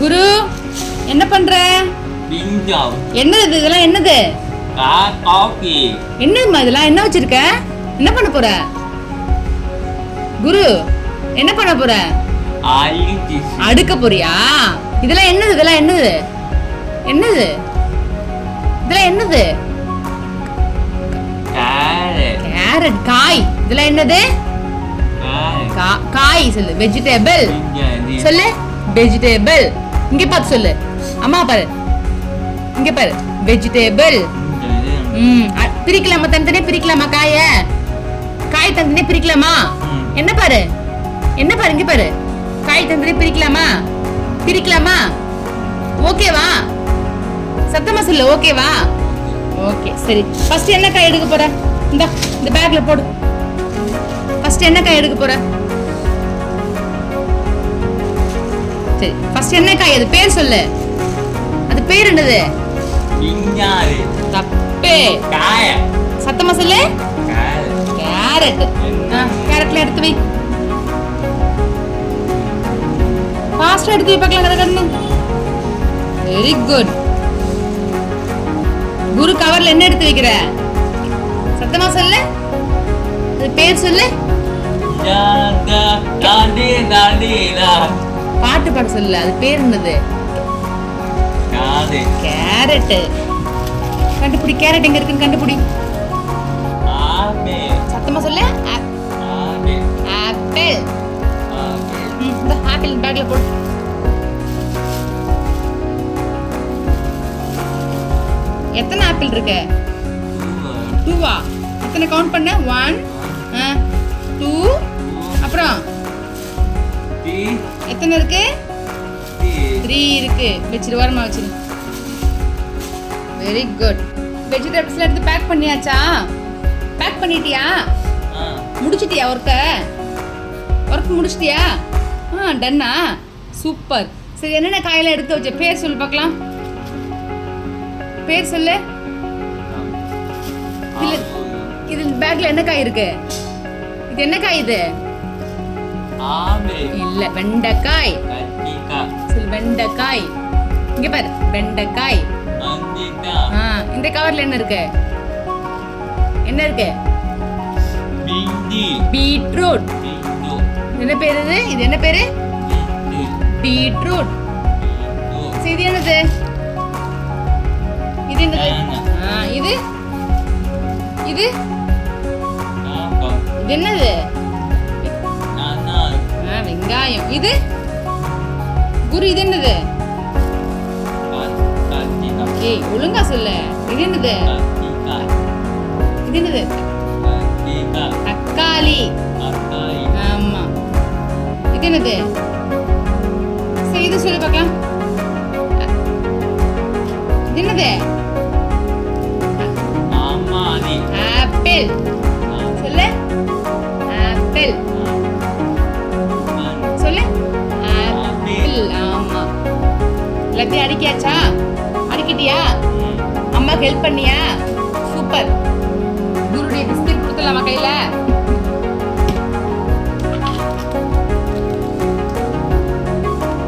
குரு என்ன பண்ற? பிஞ்சம் என்னது இதெல்லாம்? என்னது காஃபி என்னதுமா இதெல்லாம்? என்ன வச்சிருக்க? என்ன பண்ண போற குரு? என்ன பண்ண போற? அடுக்க போறியா? இதெல்லாம் என்னது? இதெல்லாம் என்னது? என்னது இதெல்லாம்? என்னது? கேரட் காய். இதெல்லாம் என்னது? காய் சொல்லு. வெஜிடபிள் சொல்லு. வெஜிடபிள். இங்க பார்த்து சொல்லு. அம்மா பாரு, இங்க பாரு. வெஜிடபிள். பிரிக்கலாமா? தனித்தனியா பிரிக்கலாமா? காய் தனித்தனியா பிரிக்கலாமா? என்ன பாரு, என்ன பாரு, இங்க பாரு. காய் தனித்தனியா பிரிக்கலாமா? பிரிக்கலாமா? ஓகேவா? சத்தமா சொல்லு. ஓகேவா? ஓகே சரி. ஃபர்ஸ்ட் என்ன காய் எடுக்க போற? இந்த பேக்ல போடு. ஃபர்ஸ்ட் என்ன காய் எடுக்க போற? சரி, ஃபர்ஸ்ட் என்ன காய்? அது பேர் சொல்லு. அது பேர் என்னது? பிஞ்சாரு. தப்பே. காய. சத்தமா சொல்லு. கேரட். கேரட்ல எடுத்து வை. ஃபாஸ்டா எடுத்து வை பார்க்கலாம். கடகடன்னு. Very good. குரு கவர்ல என்ன எடுத்து வைக்கிற? சத்தமா சொல்லு. அது பேர் சொல்லு. பாட்டு பாட சொல்லு. அது பேர் என்னது? கேரட். கண்டுபிடி. கேரட் எங்க இருக்குன்னு கண்டுபிடி. சத்தமா சொல்லு. ஆப்பிள். இந்த ஆப்பிள் பேக்ல போடு. எத்தனை ஆப்பிள் இருக்கு? 2வா? எத்தனை கவுண்ட் பண்ண? 1 2 அப்புறம் எத்தனை இருக்கு? 3 இருக்கு. வச்சிரு, ஓரமா வச்சிரு. Very good. வெஜிடபிள்ஸ்ல எடுத்து பேக் பண்ணியாச்சா? பேக் பண்ணிட்டியா? முடிச்சிட்டியா? ஒர்க் முடிச்சிட்டியா? டன்னா. சூப்பர். சரி, என்னென்ன காயெல்லாம் எடுத்து வச்ச? பேர் சொல்லு பார்க்கலாம். பேர் சொல்லு. இது பேக்ல என்ன காய் இருக்கு? இது என்ன காய்? இது இல்ல, வெண்டைக்காய். சொல்லு. வெண்டைக்காய். இங்க பாரு. வெண்டைக்காய். இந்த கவர்ல என்ன இருக்கு? என்ன இருக்கு? பீட்ரூட். என்ன பேரு இது? இது என்ன பேரு? பீட்ரூட். இது என்னது? இது என்னது? இது இது இது என்னது? வெங்காயம். இது குரு, இது என்னது? ஏய், ஒழுங்கா சொல்லு. இது என்னது? இது என்னது? தக்காளி. ஆமா. இது என்னது? சரி, இது சொல்லு பார்க்கலாம். இது என்னது? ஆப்பிள். சொல்லு. ஆப்பிள் சொல்லு. ஆப்பிள். ஆமா. எல்லாத்தையும் அடிக்கியாச்சா? அடிக்கிட்டியா? அம்மாக்கு ஹெல்ப் பண்ணியா? சூப்பர். குருடைய பிஸ்கட் கொடுத்துலாமா கையில?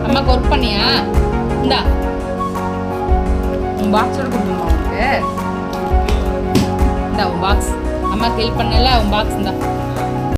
அம்மாக்கு ஒர்க் பண்ணியா? இந்தா, உன் பாக்ஸோட கொடுத்துருமா உனக்கு? இந்தா உன் பாக்ஸ். அம்மாக்கு ஹெல்ப் பண்ணல, உன் பாக்ஸ் இந்தா.